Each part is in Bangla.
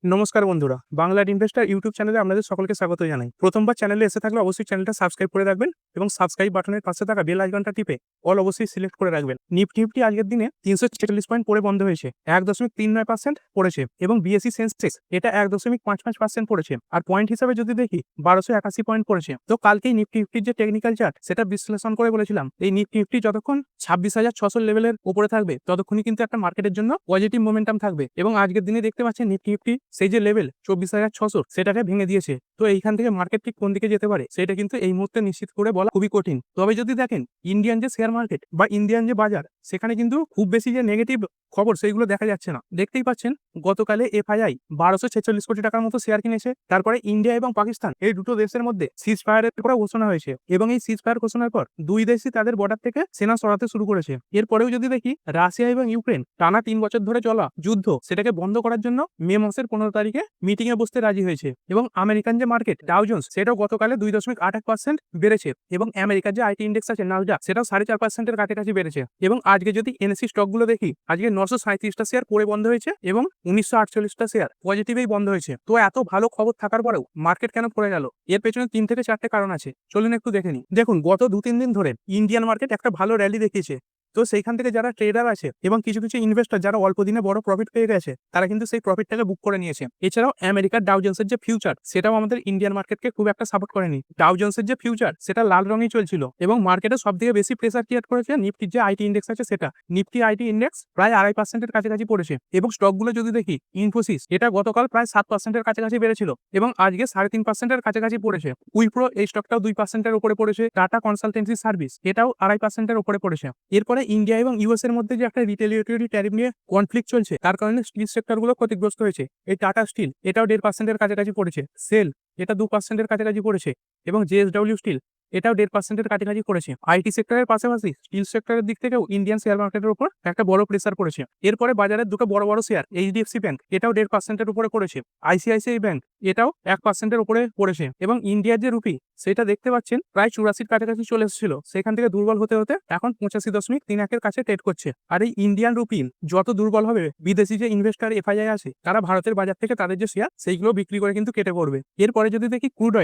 নমস্কার বন্ধুরা, বাংলার ইনভেস্টর ইউটিউব চ্যানেলে আপনাদের সকলকে স্বাগত জানাই। প্রথমবার চ্যানেলে এসে থাকলে অবশ্যই চ্যানেলটা সাবস্ক্রাইব করে রাখবেন এবং সাবস্ক্রাইব বাটনের পাশে থাকা বেল আইকনটা টিপে অল অবশ্যই সিলেক্ট করে রাখবেন। নিফটি আজকের দিনে 346 পয়েন্ট পড়ে বন্ধ হয়েছে, 1.39% পড়েছে এবং বিএসসি সেন্সেক্স এটা 1.55% পড়েছে। আর পয়েন্ট হিসাবে যদি দেখি 1281 পয়েন্ট পড়েছে। তো কালকেই নিফটির যে টেকনিক্যাল চার্ট সেটা বিশ্লেষণ করে বলেছিলাম এই নিফটি যতক্ষণ 26,600 লেভেলের উপরে থাকবে ততক্ষণই কিন্তু একটা মার্কেটের জন্য পজিটিভ মোমেন্টাম থাকবে। এবং আজকের দিনে দেখতে পাচ্ছেন নিফটি সেই যে লেভেল 24,600 সেটাকে ভেঙে দিয়েছে। তো এইখান থেকে মার্কেট ঠিক কোন দিকে যেতে পারে সেটা কিন্তু এই মুহূর্তে নিশ্চিত করে বলা খুবই কঠিন। তবে যদি দেখেন ইন্ডিয়ান যে শেয়ার মার্কেট বা ইন্ডিয়ান যে বাজার সেখানে কিন্তু খুব বেশি যে নেগেটিভ খবর সেইগুলো দেখা যাচ্ছে না। দেখতেই পাচ্ছেন গতকালে এফআইআই 1246 কোটি টাকার মতো শেয়ার কিনেছে। তারপরে ইন্ডিয়া এবং পাকিস্তান এই দুটো দেশের মধ্যে সিজ ফায়ারের করা ঘোষণা হয়েছে এবং এই সিজ ফায়ার ঘোষণার পর দুই দেশই তাদের বর্ডার থেকে সেনা সরাতে শুরু করেছে। এরপরেও যদি দেখি রাশিয়া এবং ইউক্রেন টানা 3 বছর ধরে চলা যুদ্ধ সেটাকে বন্ধ করার জন্য মে মাসের 15 তারিখে মিটিং এ বসতে রাজি হয়েছে। এবং আমেরিকান যে মার্কেট ডাউ জোন্স সেটাও গতকালে 2.88% বেড়েছে এবং আমেরিকার যে আইটি ইন্ডেক্স আছে নাসডাক সেটাও 4.5% কাছাকাছি বেড়েছে। এবং আজকে যদি এনএসসি স্টক গুলো দেখি আজকে 937টা শেয়ার পড়ে বন্ধ হয়েছে এবং 1948টা শেয়ার পজিটিভেই বন্ধ হয়েছে। তো এত ভালো খবর থাকার পরেও মার্কেট কেন পড়ে গেল? এর পেছনে 3 থেকে 4টে কারণ আছে, চলুন একটু দেখে নিই। দেখুন, গত 2-3 দিন ধরে ইন্ডিয়ান মার্কেট একটা ভালো র্যালি দেখিয়েছে। তো সেইখান থেকে যারা ট্রেডার আছে এবং কিছু কিছু ইনভেস্টর যারা অল্প দিনে বড় প্রফিট পেয়ে গেছে তারা কিন্তু সেই প্রফিটটাকে বুক করে নিয়েছে। এছাড়াও আমেরিকার ডাউ জোন্সের যে ফিউচার সেটাও আমাদের ইন্ডিয়ান মার্কেটকে খুব একটা সাপোর্ট করেনি। ডাউ জোন্সের যে ফিউচার সেটা লাল রঙেই চলছিল এবং মার্কেটে সব থেকে বেশি প্রেসার ক্রিয়েট করেছে নিফটির যে আইটি ইন্ডেক্স আছে সেটা। নিফটি আইটি ইন্ডেক্স প্রায় 2.5%-এর কাছাকাছি পড়েছে এবং স্টকগুলো যদি দেখি ইনফোসিস এটা গতকাল প্রায় 7%-এর কাছাকাছি বেড়েছিল এবং আজকে 3.5%-এর কাছাকাছি পড়েছে। উইপ্রো এই স্টকটাও 2%-এর উপরে পড়েছে। টাটা কনসালটেন্সি সার্ভিস এটাও 2.5%-এর উপরে পড়েছে। এরপরে ইন্ডিয়া এবং ইউএস এর মধ্যে যে একটা রিটেলিয়েটরি ট্যারিফ নিয়ে কনফ্লিক্ট চলছে তার কারণে স্টিল সেক্টরগুলো ক্ষতিগ্রস্ত হয়েছে। এই টাটা স্টিল এটাও 1.5%-এর কাছাকাছি পড়েছে। সেল এটা 2%-এর কাছাকাছি পড়েছে এবং জেএসডব্লিউ স্টিল এটাও 1.5%-এর কাছাকাছি পড়েছে। আইটি সেক্টরের পাশাপাশি স্টিল সেক্টরের দিক থেকেও ইন্ডিয়ান শেয়ার মার্কেটের উপর একটা বড় প্রেসার পড়েছে। এরপরে বাজারের দুটো বড় বড় শেয়ার এইচডিএফসি ব্যাংক এটাও 1.5%-এর উপরে পড়েছে। আইসিআইসিআই ব্যাংক এটাও 1%-এর উপরে পড়েছে এবং ইন্ডিয়ার যে রুপি সেটা দেখতে পাচ্ছেন প্রায় 84-র কাছাকাছি চলে এসেছিল, সেখান থেকে দুর্বল হতে হতে এখন 85.31-এর কাছে ট্রেড করছে। আর এই ইন্ডিয়ান রুপি যত দুর্বল হবে বিদেশি যে ইনভেস্টর এফআইআই আছে তারা ভারতের বাজার থেকে তাদের যে শেয়ার সেইগুলো বিক্রি করে কিন্তু কেটে পড়বে। এরপরে যদি দেখি ক্রুড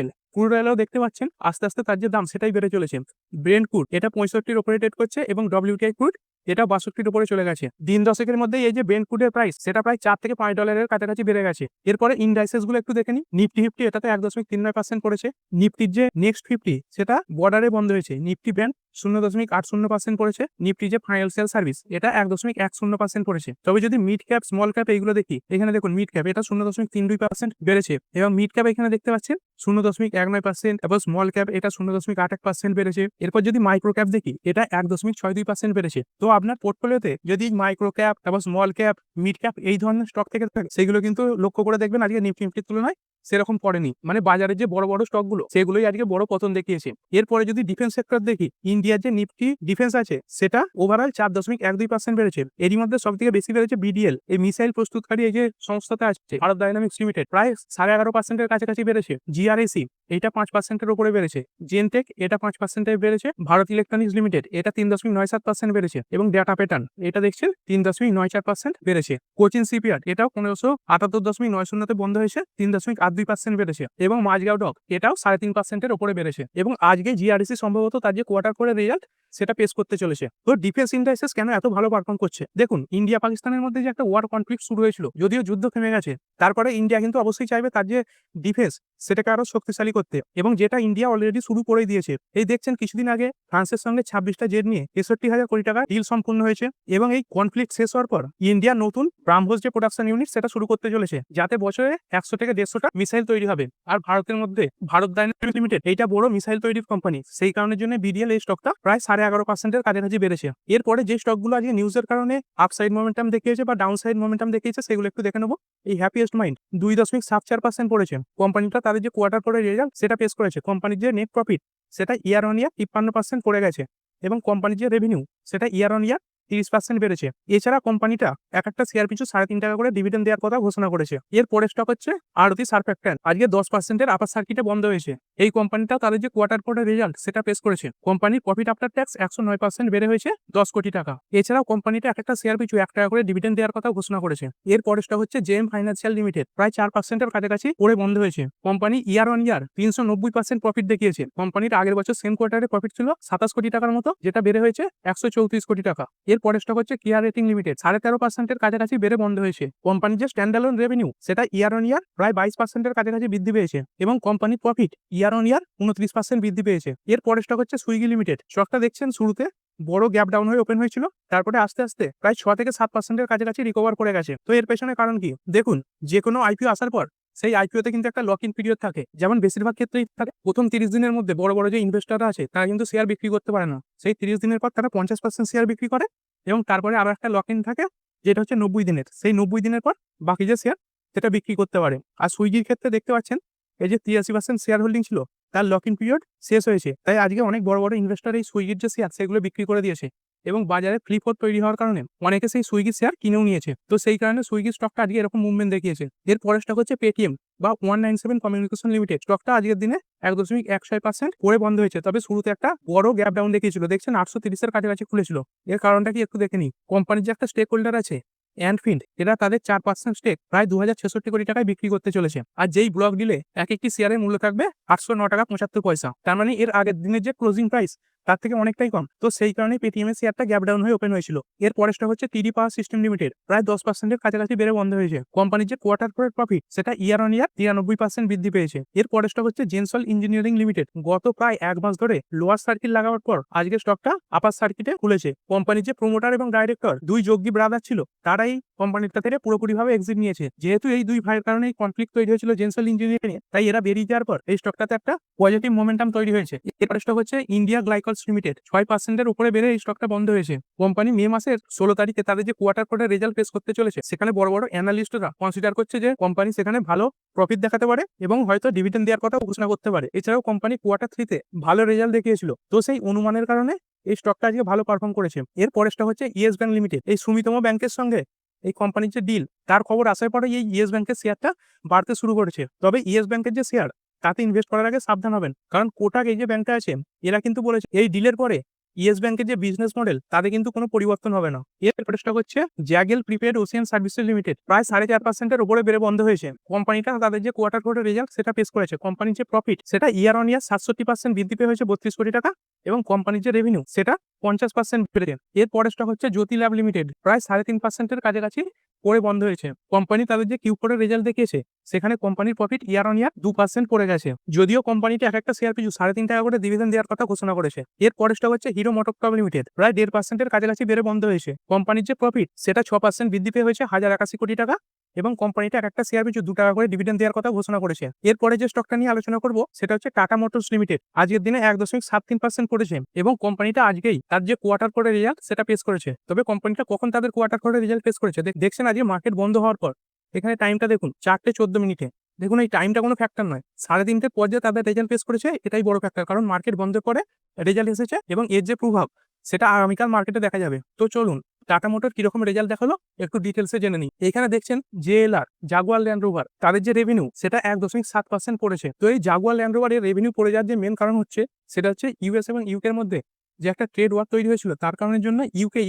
অয়েলও দেখতে পাচ্ছেন আস্তে আস্তে তার যে দাম সেটাই বেড়ে চলেছে। ব্রেন্ট ক্রুড এটা 65-র উপরে ট্রেড করছে এবং ডব্লিউটিআই ক্রুড এটা 62-র উপরে চলে গেছে। দিন দশেকের মধ্যে এই যে ব্রেন্ট ক্রুডের প্রাইস সেটা প্রায় $4 থেকে $5-এর কাছাকাছি বেড়ে গেছে। এরপরে ইন্ডাইসেস গুলো একটু দেখে নি। নিফটি এটাতে 1.39% পড়েছে। নিফটির যে নেক্সট 50 সেটা বর্ডারে বন্ধ হয়েছে। নিফটি ব্যাংক 0.80% পড়েছে। নিফটি যে ফাইন্যান্সিয়াল সার্ভিস এটা 1.10% পড়েছে। তবে যদি মিড ক্যাপ স্মল ক্যাপ এইগুলো দেখি এখানে দেখুন মিড ক্যাপ এটা 0.32% বেড়েছে এবং মিড ক্যাপ এখানে দেখতে পাচ্ছেন 0.19% এবং স্মল ক্যাপ এটা 0.81% বেড়েছে। এরপর যদি মাইক্রো ক্যাপ দেখি এটা 1.62% বেড়েছে। তো আপনার পোর্টফোলিওতে যদি মাইক্রো ক্যাপ এবং স্মল ক্যাপ মিড ক্যাপ এই ধরনের স্টক থেকে থাকে সেগুলো কিন্তু লক্ষ্য করে দেখবেন আজকে নিফটির তুলনায় সেরকম পড়েনি। মানে বাজারের যে বড় বড় স্টক গুলো সেগুলোই আজকে বড় পতন দেখিয়েছে। এরপরে যদি ডিফেন্স সেক্টর দেখি ইন্ডিয়ার যে নিফটি ডিফেন্স আছে সেটা ওভারঅল 4.12% বেড়েছে। এরই মধ্যে সব থেকে বেশি বেড়েছে বিডিএল এই মিসাইল প্রস্তুতকারী এই যে সংস্থাতে আছে ভারত ডাইনামিক্স লিমিটেড প্রায় 11.5%-এর কাছাকাছি বেড়েছে। জিআরএসি এটা 5%-এর উপরে বেড়েছে। জেনটেক এটা 5%-এ বেড়েছে। ভারত ইলেকট্রনিক্স লিমিটেড এটা 3.97% বেড়েছে এবং ডেটা প্যাটার্ন এটা দেখছেন 3.94% বেড়েছে। কোচিন শিপইয়ার্ড এটাও 1578.90-তে বন্ধ হয়েছে 3.82% বেড়েছে এবং মাঝগাঁও ডক এটাও 3.5%-এর উপরে বেড়েছে। এবং আজকে জিআরএসি সম্ভবত তার যে কোয়ার্টার করে রেজাল্ট সেটা পেশ করতে চলেছে। তো ডিফেন্স ইন্ডাস্ট্রিজ কেন এত ভালো পারফর্ম করছে? দেখুন, ইন্ডিয়া পাকিস্তানের মধ্যে যে একটা ওয়ার কনফ্লিক্ট শুরু হয়েছিল, যদিও যুদ্ধ থেমে গেছে, তারপরে ইন্ডিয়া কিন্তু অবশ্যই চাইবে তার যে ডিফেন্স সেটাকে আরো শক্তিশালী করতে এবং যেটা ইন্ডিয়া অলরেডি শুরু করে দিয়েছে। এই দেখছেন কিছুদিন আগে ফ্রান্সের সঙ্গে 26টা জেট নিয়ে 63,000 কোটি টাকা ডিল সম্পূর্ণ হয়েছে এবং এই কনফ্লিক্ট শেষ হওয়ার পর ইন্ডিয়া নতুন ব্রাহ্মোস যে প্রোডাকশন ইউনিট সেটা শুরু করতে চলেছে, যাতে বছরে 100 থেকে 150টা মিসাইল তৈরি হবে। আর ভারতের মধ্যে ভারত ডাইনামিক্স লিমিটেড এইটা বড় মিসাইল তৈরির কোম্পানি, সেই কারণের জন্য বিডিএল এই স্টকটা প্রায় 11.5%-এর কাছাকাছি বেড়েছে। এরপরে যে স্টকগুলো আজকে নিউজের কারণে আপসাইড মোমেন্টাম দেখিয়েছে বা ডাউনসাইড মোমেন্টাম দেখিয়েছে সেগুলো একটু দেখে নেবো। এই হ্যাপিয়েস্ট মাইন্ড 2.74% পড়েছে। কোম্পানিটা তাদের যে কোয়ার্টার পরে রেজাল্ট সেটা পেশ করেছে। কোম্পানির যে নেট প্রফিট সেটা ইয়ার অন ইয়ার 53% পড়ে গেছে এবং কোম্পানির যে রেভিনিউ সেটা ইয়ার অন ইয়ার 30% বেড়েছে। এছাড়া কোম্পানিটা এক একটা শেয়ার পিছু 3.5 টাকা করে ডিভিডেন্ড দেওয়ার কথা ঘোষণা করেছে। এর পরের স্টক হচ্ছে আরতি সার্ফেক্ট্যান্ট, আজকে 10% আপার সার্কিটে বন্ধ হয়েছে। এই কোম্পানিটা তাদের যে কোয়ার্টার পরের রেজাল্ট সেটা পেশ করেছে। কোম্পানির প্রফিট আফটার ট্যাক্স 109% বেড়ে হয়েছে 10 কোটি টাকা। এছাড়াও কোম্পানিটা এক একটা শেয়ার পিছু 1 টাকা করে ডিভিডেন্ড দেওয়ার কথা ঘোষণা করেছে। এর পরের স্টক হচ্ছে জেএম ফাইন্যান্সিয়াল লিমিটেড, প্রায় 4% কাছাকাছি করে বন্ধ হয়েছে। Company year on year 390% profit দেখিয়েছে। কোম্পানির আগের বছর সেম কোয়ার্টারে প্রফিট ছিল 27 কোটি টাকার মতো, যেটা বেড়ে হয়েছে 134 কোটি টাকা। এর পরের স্টক হচ্ছে কেয়ার রেটিং লিমিটেড, 13.5% কাছাকাছি বেড়ে বন্ধ হয়েছে। কোম্পানির যে স্ট্যান্ডালোন রেভিনিউ সেটা ইয়ার অন ইয়ার প্রায় 22% কাছাকাছি বৃদ্ধি পেয়েছে এবং কোম্পানির প্রফিট ইয়ার অন ইয়ার 29% বৃদ্ধি পেয়েছে। এর পরের স্টক হচ্ছে সুইগি লিমিটেড। স্টকটা দেখছেন শুরুতে বড় গ্যাপ ডাউন হয়ে ওপেন হয়েছিল, তারপরে আস্তে আস্তে প্রায় 6 থেকে 7% কাছাকাছি রিকভার করে গেছে। তো এর পেছনে কারণ কি? দেখুন, যে কোনো আইপিও আসার পর সেই আইপিওতে কিন্তু একটা লক ইন পিরিয়ড থাকে, যেমন বেশিরভাগ ক্ষেত্রেই থাকে। প্রথম 30 দিনের মধ্যে বড় বড় যে ইনভেস্টররা আছে তারা কিন্তু শেয়ার বিক্রি করতে পারে না। সেই 30 দিনের পর তারা 50% শেয়ার বিক্রি করে এবং তারপরে আরো একটা লক ইন থাকে, যেটা হচ্ছে 90 দিনের। সেই 90 দিনের পর বাকি যে শেয়ার সেটা বিক্রি করতে পারে। আর সুইগির ক্ষেত্রে দেখতে পাচ্ছেন এই যে 83% শেয়ার হোল্ডিং ছিল, তার লক ইন পিরিয়ড শেষ হয়েছে। তাই আজকে অনেক বড় বড় ইনভেস্টর এই সুইগির যে শেয়ার সেগুলো বিক্রি করে দিয়েছে এবং বাজারে ফ্রি ফ্লোট তৈরি হওয়ার কারণে অনেকে সেই সুইগি শেয়ার কিনেও নিয়েছে। তো সেই কারণে সুইগি স্টকটা আজকে এরকম মুভমেন্ট দেখিয়েছে। এর পরের স্টক হচ্ছে পেটিএম বা 197 কমিউনিকেশন লিমিটেড। স্টকটা আজকের দিনে 1.16% করে বন্ধ হয়েছে। তবে শুরুতে একটা বড় গ্যাপ ডাউন দেখিয়েছিল, দেখছেন 830 কাছাকাছি খুলেছিল। এর কারণটা কি একটু দেখে নিই। কোম্পানির যে একটা স্টেক হোল্ডার আছে অ্যান্ডফিন্ড, এরা তাদের 4% স্টেক প্রায় 2066 কোটি টাকায় বিক্রি করতে চলেছে। আর যেই ব্লক ডিলে এক একটি শেয়ারের মূল্য থাকবে 809 টাকা 75 পয়সা। তার মানে এর আগের দিনের যে ক্লোজিং প্রাইস তার থেকে অনেকটাই কম। তো সেই কারণে পেটিএম এর শেয়ারটা গ্যাপ ডাউন হয়ে ওপেন হয়েছিল। এর পরেরটা হচ্ছে টিডি পাওয়ার সিস্টেম লিমিটেড, প্রায় 10% কাছাকাছি বেড়ে বন্ধ হয়েছে। কোম্পানির যে কোয়ার্টার পরের প্রফিট সেটা ইয়ার অন ইয়ার 93% বৃদ্ধি পেয়েছে। এর পরেরটা হচ্ছে জেনসল ইঞ্জিনিয়ারিং লিমিটেড। গত প্রায় 1 মাস ধরে লোয়ার সার্কিট লাগানোর পর আজকে স্টকটা আপার সার্কিটে খুলেছে। কোম্পানির যে প্রমোটার এবং ডাইরেক্টর দুই যোগী ব্রাদার ছিল, তারাই কোম্পানিটা থেকে পুরোপুরিভাবে এক্সিট নিয়েছে। যেহেতু এই দুই ভাইয়ের কারণে কনফ্লিক্ট তৈরি হয়েছিল জেনসল ইঞ্জিনিয়ারিং, তাই এরা বেরিয়ে যাওয়ার পর এই স্টকটাতে একটা পজিটিভ মোমেন্টাম তৈরি হয়েছে। এর স্টক হচ্ছে ইন্ডিয়া গ্লাইকলস লিমিটেড, 6% উপরে বেড়ে এই স্টকটা বন্ধ হয়েছে। কোম্পানি মে মাসের 16 তারিখে তাদের যে কোয়ার্টার পরের রেজাল্ট পেশ করতে চলেছে, সেখানে বড় বড় অ্যানালিস্টরা কনসিডার করছে যে কোম্পানি সেখানে ভালো প্রফিট দেখাতে পারে এবং হয়তো ডিভিডেন্ড দেওয়ার কথা ঘোষণা করতে পারে। এছাড়াও কোম্পানি কোয়ার্টার 3-তে ভালো রেজাল্ট দেখিয়েছিল। তো সেই অনুমানের কারণে এই স্টকটা আজকে ভালো পারফর্ম করেছে। এর পরের স্টক হচ্ছে ইয়েস ব্যাংক লিমিটেড। এই সুমিতম ব্যাংকের সঙ্গে এই কোম্পানির যে ডিল, তার খবর আসার পরে এই ইয়েস ব্যাংকের শেয়ারটা বাড়তে শুরু করেছে। তবে ইয়েস ব্যাংকের যে শেয়ার তাতে ইনভেস্ট করার আগে সাবধান হবেন, কারণ কোটাক এই যে ব্যাংকটা আছে এরা কিন্তু বলেছে এই ডিলের পরে ইয়েস ব্যাংকের যে বিজনেস মডেল তাতে কিন্তু কোনো পরিবর্তন হবে না। এর স্টক হচ্ছে জ্যাগেল প্রিপেড ওশিয়ান সার্ভিসেস লিমিটেড, প্রায় 4.5% উপরে বেড়ে বন্ধ হয়েছে। কোম্পানিটা তাদের যে কোয়ার্টার ফোরের রেজাল্ট সেটা পেশ করেছে। কোম্পানির যে প্রফিট সেটা ইয়ার অন ইয়ার 67% বৃদ্ধি পেয়ে হয়েছে 32 কোটি টাকা এবং কোম্পানির যে রেভিনিউ সেটা 50% বেড়েছে। এর পরের স্টক হচ্ছে জ্যোতি ল্যাব লিমিটেড, প্রায় 3.5% কাছাকাছি করে বন্ধ হয়েছে। কোম্পানি তাদের যে কিউ ফোরের রেজাল্ট দেখিয়েছে সেখানে কোম্পানির প্রফিট ইয়ার অন ইয়ার 2% পড়ে গেছে। যদিও কোম্পানিটা এক একটা শেয়ার পিছু 3.5 টাকা করে ডিভিডেন্ড দেওয়ার কথা ঘোষণা করেছে। এর পরের স্টক হচ্ছে হিরো মোটোকরপ লিমিটেড, প্রায় 1.5% কাছাকাছি বেড়ে বন্ধ হয়েছে। কোম্পানির যে প্রফিট সেটা 6% বৃদ্ধি পেয়ে হয়েছে 1081 কোটি টাকা এবং কোম্পানিটা এক একটা শেয়ার পিছু 2 টাকা করে ডিভিডেন্ড দেওয়ার কথা ঘোষণা করেছে। এরপরে যে স্টকটা নিয়ে আলোচনা করব সেটা হচ্ছে টাটা মোটরস লিমিটেড। আজকের দিনে 1.73% পড়েছে এবং কোম্পানিটা আজকেই তার যে কোয়ার্টার পরের রেজাল্ট সেটা পেশ করেছে। তবে কোম্পানিটা কখন তাদের কোয়ার্টার পরের রেজাল্ট পেশ করেছে দেখছেন আজকে মার্কেট বন্ধ হওয়ার পর। এখানে টাইমটা দেখুন 4:14। দেখুন এই টাইমটা কোনো ফ্যাক্টর নয়, 3:30 পর যে তাদের রেজাল্ট পেশ করেছে এটাই বড় ফ্যাক্টর, কারণ মার্কেট বন্ধের পরে রেজাল্ট এসেছে এবং এর যে প্রভাব সেটা আগামীকাল মার্কেটে দেখা যাবে। তো চলুন টাটা মোটর কিরকম রেজাল্ট দেখালো একটু ডিটেলসে জেনে নিই। এখানে দেখছেন জেএলআর জাগুয়ার ল্যান্ড রোভার, তাদের যে রেভিনিউ সেটা 1.7% পড়েছে। তো এই জাগুয়ার ল্যান্ড রোভারের রেভিনিউ পড়ে যাওয়ার যে মেন কারণ হচ্ছে সেটা হচ্ছে ইউএস এবং ইউকের মধ্যে যে একটা ট্রেড ওয়ার তৈরি হয়েছিল, তার কারণের জন্য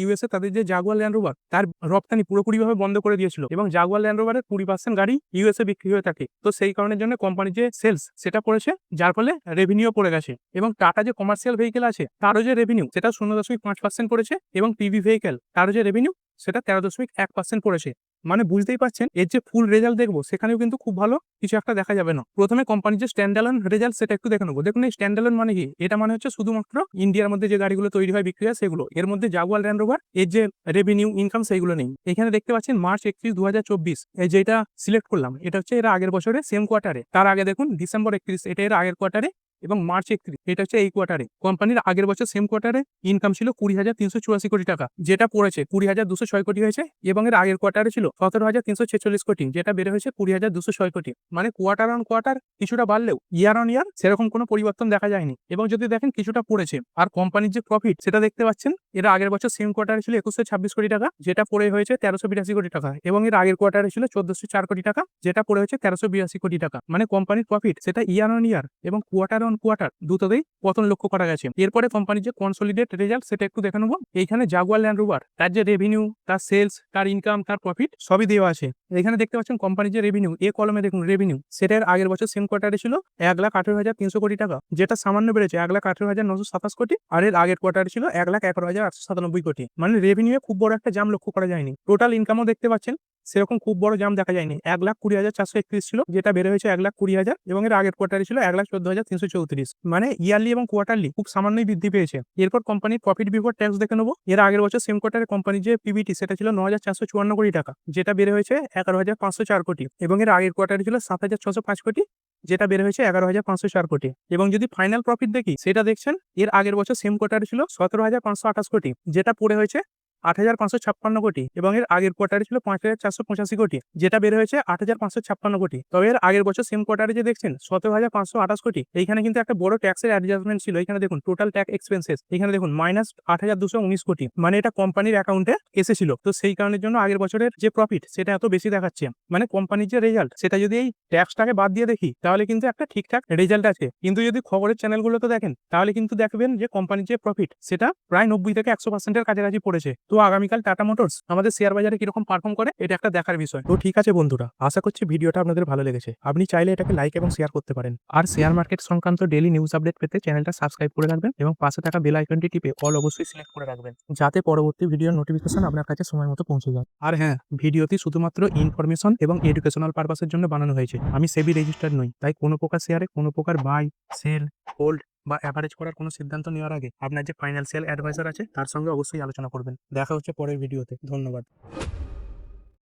ইউএসএ তাদের যে জাগুয়ার ল্যান্ড রোভার তার রপ্তানি পুরোপুরিভাবে বন্ধ করে দিয়েছিল এবং জাগুয়ার ল্যান্ড রোভারের 20% গাড়ি ইউএসএ বিক্রি হয়ে থাকে। তো সেই কারণের জন্য কোম্পানির যে সেলস সেটা পড়েছে, যার ফলে রেভিনিউ পড়ে গেছে। এবং টাটা যে কমার্শিয়াল ভেহিকেল আছে তারও যে রেভিনিউ সেটা 0.5% পড়েছে এবং পিভি ভেহিকেল তারও যে রেভিনিউ সেটা 13.1% পড়েছে। মানে বুঝতেই পারছেন এর যে ফুল রেজাল্ট দেখবো সেখানেও কিন্তু খুব ভালো কিছু একটা দেখা যাবে না। প্রথমে কোম্পানির যে স্ট্যান্ডালোন রেজাল্ট সেটা একটু দেখে নেবো। দেখুন এই স্ট্যান্ডালোন মানে কি? এটা মানে হচ্ছে শুধুমাত্র ইন্ডিয়ার মধ্যে যে গাড়িগুলো তৈরি হয় বিক্রি হয় সেগুলো, এর মধ্যে জাগুয়ার ল্যান্ড রোভার এর যে রেভিনিউ ইনকাম সেইগুলো নেই। এখানে দেখতে পাচ্ছেন মার্চ 31, 2024 এই যেটা সিলেক্ট করলাম এটা হচ্ছে এর আগের বছরে সেম কোয়ার্টারে। তার আগে দেখুন ডিসেম্বর 31, এটা এর আগের কোয়ার্টারে এবং মার্চ 31 এটা হচ্ছে এই কোয়ার্টারে। কোম্পানির আগের বছর সেম কোয়ার্টারে ইনকাম ছিল 20,384 কোটি টাকা, যেটা পড়েছে 20,206 কোটি হয়েছে, এবং এর আগের কোয়ার্টারে ছিল 17,346 কোটি, যেটা বেড়ে হয়েছে 20,206 কোটি। মানে কোয়ার্টার অন কোয়ার্টার কিছুটা বাড়লেও ইয়ার অন ইয়ার সেরকম কোনো পরিবর্তন দেখা যায়নি। এবং যদি দেখেন কিছুটা পড়েছে। আর কোম্পানির যে প্রফিট সেটা দেখতে পাচ্ছেন, এর আগের বছর সেম কোয়ার্টারে ছিল 2126 কোটি টাকা, যেটা পড়ে হয়েছে 1382 কোটি টাকা, এবং এর আগের কোয়ার্টারে ছিল 1404 কোটি টাকা, যেটা পড়ে হয়েছে 1382 কোটি টাকা। মানে কোম্পানির প্রফিট সেটা ইয়ার অন ইয়ার এবং কোয়ার্টার অন কোয়ার্টার দুটোতেই পতন লক্ষ্য করা গেছে। এরপরে কোম্পানির যে কনসলিডেট রেজাল্ট সেটা একটু দেখে নেবো। এইখানে জাগুয়ার ল্যান্ড রোভার তার যে রেভিনিউ, তার সেলস, তার ইনকাম, তার প্রফিট সবই দেওয়া আছে। এখানে দেখতে পাচ্ছেন কোম্পানির যে রেভিনিউ, এ কলমে দেখুন রেভিনিউ, সেটা এর আগের বছর সেম কোয়ার্টারে ছিল 1,18,300 কোটি টাকা, যেটা সামান্য বেড়েছে 1,18,927 কোটি, আর এর আগের কোয়ার্টারে ছিল 1,11,897 কোটি। মানে রেভিনিউ খুব বড় একটা জাম লক্ষ্য করা যায়নি। টোটাল ইনকামও দেখতে পাচ্ছেন সেরকম খুব বড় জাম দেখা যায়নি। 1,20,431 ছিল, যেটা বেড়ে হয়েছে 1,20,000, এবং এর আগের কোয়ার্টারে ছিল 1,14,334। মানে ইয়ারলি এবং কোয়ার্টারলি খুব সামান্যই বৃদ্ধি পেয়েছে। এরপর কোম্পানির প্রফিট বিফোর ট্যাক্স দেখে নেবো। এর আগের বছর সেম কোয়ার্টারে কোম্পানির যে পিবিটি সেটা ছিল 9,454 কোটি টাকা, যেটা বেড়ে হয়েছে 11,504 কোটি, এবং এর আগের কোয়ার্টারে ছিল 7,605 কোটি, যেটা বেড়ে হয়েছে 11,504 কোটি। এবং যদি ফাইনাল প্রফিট দেখি সেটা দেখছেন এর আগের বছর সেম কোয়ার্টারে ছিল 17,528 কোটি, যেটা পড়ে হয়েছে 8,556 কোটি, এবং এর আগের কোয়ার্টারে ছিল 5,485 কোটি, যেটা বের হয়েছে 8,556 কোটি। তবে এর আগের বছর সেম কোয়ার্টারে যে দেখছেন 17,528 কোটি, এইখানে কিন্তু একটা বড় ট্যাক্সের অ্যাডজাস্টমেন্ট ছিল। এখানে দেখুন টোটাল ট্যাক্স এক্সপেন্সেস, এখানে দেখুন -8,219 কোটি, মানে এটা কোম্পানির অ্যাকাউন্টে এসেছিল। তো সেই কারণের জন্য আগের বছরের যে প্রফিট সেটা এত বেশি দেখাচ্ছে। মানে কোম্পানির যে রেজাল্ট সেটা যদি এই ট্যাক্সটাকে বাদ দিয়ে দেখি তাহলে কিন্তু একটা ঠিকঠাক রেজাল্ট আছে। কিন্তু যদি খবরের চ্যানেলগুলোতে দেখেন তাহলে কিন্তু দেখবেন যে কোম্পানির যে প্রফিট সেটা প্রায় 90 থেকে 100%-এর কাছাকাছি পড়েছে। তো আগামীকাল টাটা মোটরস আমাদের শেয়ার বাজারে কিরকম পারফর্ম করে এটা একটা দেখার বিষয়। তো ঠিক আছে বন্ধুরা, আশা করছি ভিডিওটা আপনাদের ভালো লেগেছে। আপনি চাইলে এটাকে লাইক এবং শেয়ার করতে পারেন। আর শেয়ার মার্কেট সংক্রান্ত ডেইলি নিউজ আপডেট পেতে চ্যানেলটা সাবস্ক্রাইব করে রাখবেন এবং পাশে থাকা বেল আইকনটি টিপে অল অবশ্যই সিলেক্ট করে রাখবেন, যাতে পরবর্তী ভিডিওর নোটিফিকেশন আপনার কাছে সময় মতো পৌঁছে যায়। আর হ্যাঁ, ভিডিওটি শুধুমাত্র ইনফরমেশন এবং এডুকেশনাল পারপাসের জন্য বানানো হয়েছে। আমি সেবি রেজিস্টার্ড নই, তাই কোনো প্রকার শেয়ারে কোনো প্রকার বাই, সেল, হোল্ড বা অ্যাভারেজ করার কোনো সিদ্ধান্ত নেওয়ার আগে আপনার যে ফাইন্যান্সিয়াল অ্যাডভাইজার আছে তার সঙ্গে অবশ্যই আলোচনা করবেন। দেখা হচ্ছে পরের ভিডিওতে। ধন্যবাদ।